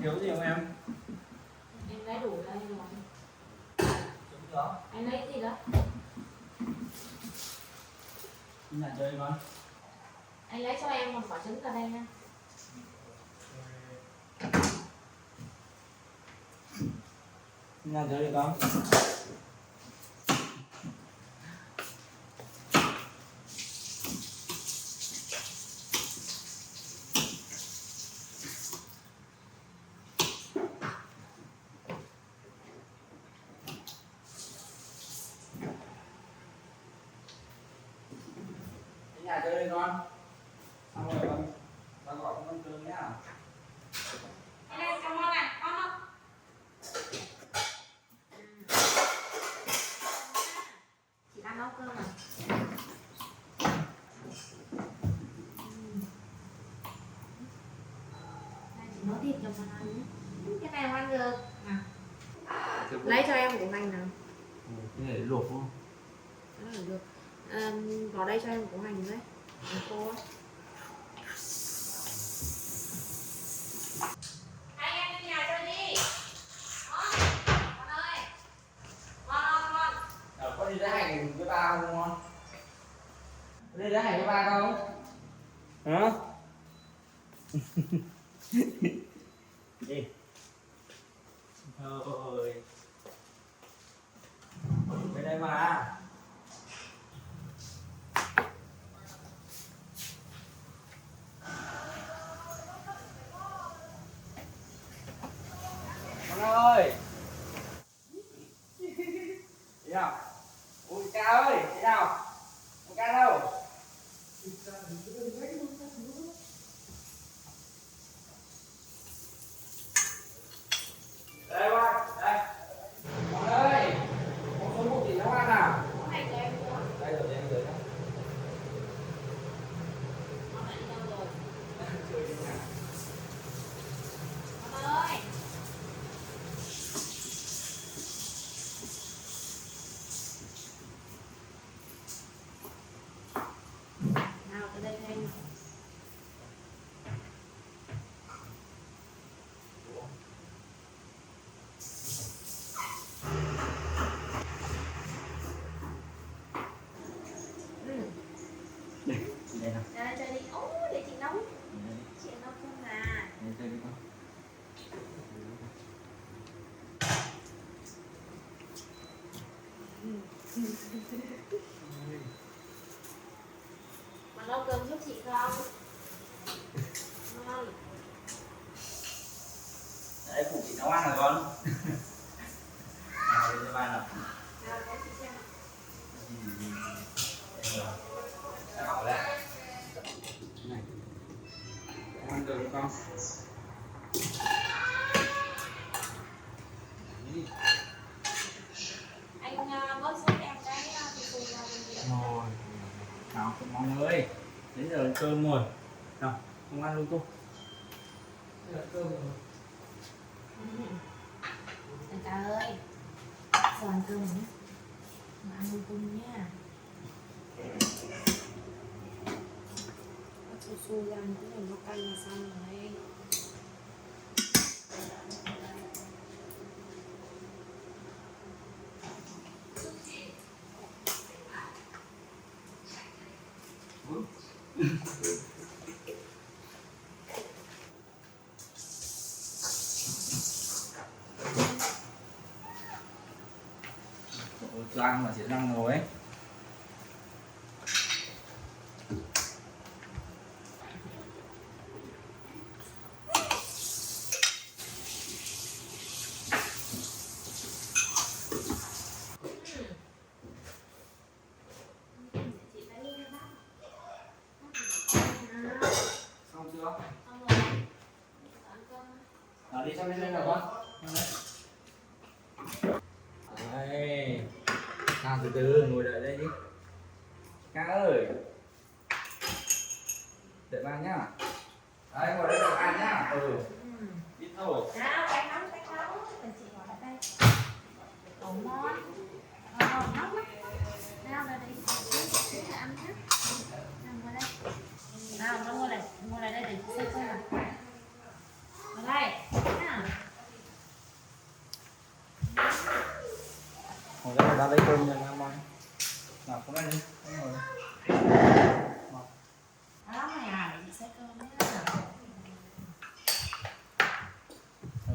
thiếu gì không em? Em lấy đủ đây rồi. Trứng đó. Anh lấy gì đó? Nhà chơi con. Anh lấy cho em một quả trứng vào đây nha. Nhà chơi đi con. Nhà chơi đi con. Xong rồi con gọi con cơm nhá. Đây, cảm ơn ạ. Con không? Chị đang nấu cơm à? Đây, chị nấu thịt cho con ăn nhé. Cái này không ăn được. À. Lấy cho em một củ hành nào. Cái này luộc không? Đó là được. Vào đây cho em một củ hành đấy. Hành khô á. Hai em đi nhà chơi đi. Con ơi. Con. Có đi đá hành với ba không con? Có đi đá hành với ba không? Hả? Đi. Thôi. Về đây mà. Con ơi. Đi nào. Ui ca ơi, đi nào. Con ca đâu? Đây con, đây. Con ơi. Con số 1 tỷ nấu ăn nào. Củ hành cho em nữa. Đây rồi, em rồi đó. Con lại đi đâu rồi? Chơi đi nào. Con ơi. Nào tới đây cho em. Đây nào. Ra đây chơi đi. Ô, để chị nấu. Chị nấu cơm mà. Đây chơi đi con. Mà nấu cơm giúp chị không? Ngon. Đấy, phụ chị nấu ăn rồi con. Nào, đây cho ba nào. Nào, để chị xem. Đây bảo đây. Này. Ăn được không con? Anh bớt giúp em cái thịt cùng vào bên kia. Rồi. Nào, con mong ơi. Đến giờ ăn cơm rồi. Nào, không ăn luôn cô. Đây là cơm rồi. Anh ca ơi. Giờ ăn cơm nhé. Mà ăn luôn cơm nha. Su su ra cái này nó cay là xong rồi. Ôi, chưa ăn mà chỉ ăn rồi ấy. Xong chưa? Xong rồi. Ăn cơm. Nào đi sang bên đây nào con. Đây. Nào từ từ ngồi đợi đây đi. Ca ơi. Đợi ba nhá. Đấy ngồi đây đợi ba nhá. Biết thôi. Nào, cái nóng. Để chị gọi lại đây. Ồ, ngon. Ngon lắm. Nào, đây đi. Ăn nhé. Nào, ngồi đây. Nào, nó ngồi lại đây để chị xem nào. Ngồi đây. Nào. ra lấy cơm nha em ơi. Nào con ăn đi. Ngồi đây. Đó mày à, để chị xếp cơm nhá.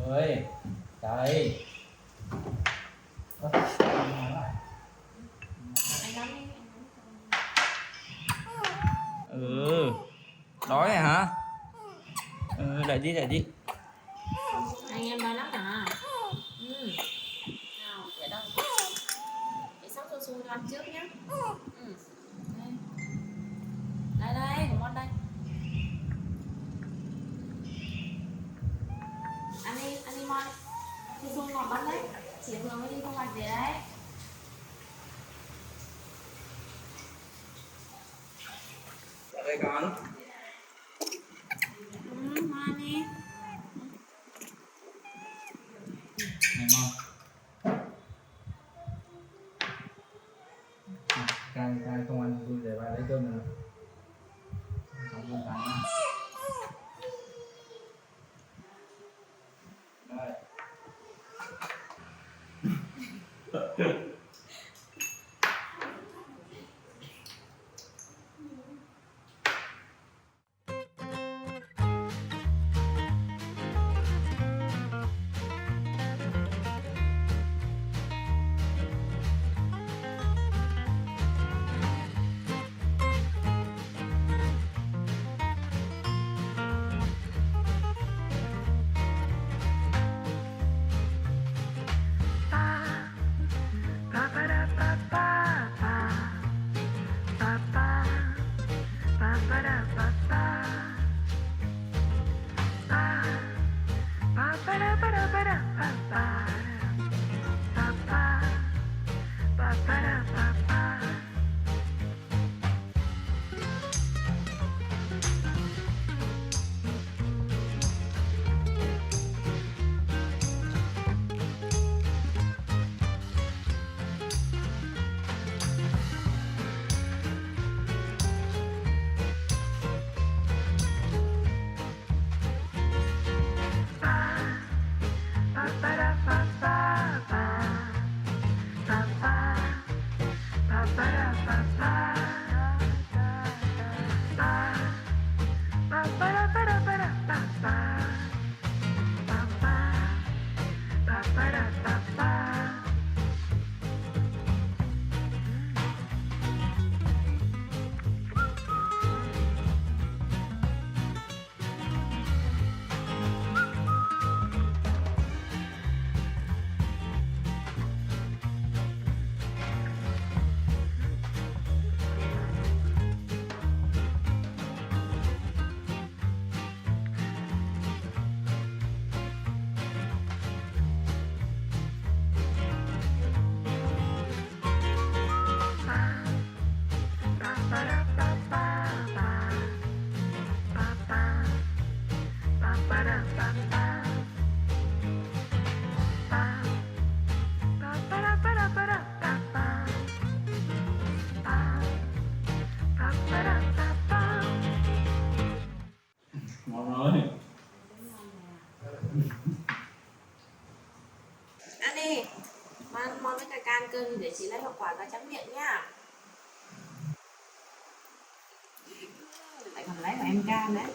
Ơi, đây. Ơ, nói lại. Anh nắm đi, anh nắm cơm. Ừ, đói rồi hả? Đợi đi. Anh em nói lắm à. Nào, để đâu. Để sóc su su cho ăn trước nhá. Đây. Đây, của con đây. Ăn đi mon. Su su ngọt lắm đấy. Chị vừa mới đi thu hoạch về đấy. Đây con. Ngoan đi. Này ngon. Cay không ăn vui để bà lấy cơm nào. Không luôn cả nha. Đây. Ngon rồi. Ăn đi. Mang với cả can cơm để chị lấy hậu quả ra trắng miệng nhá. Lại còn lấy của em can đấy.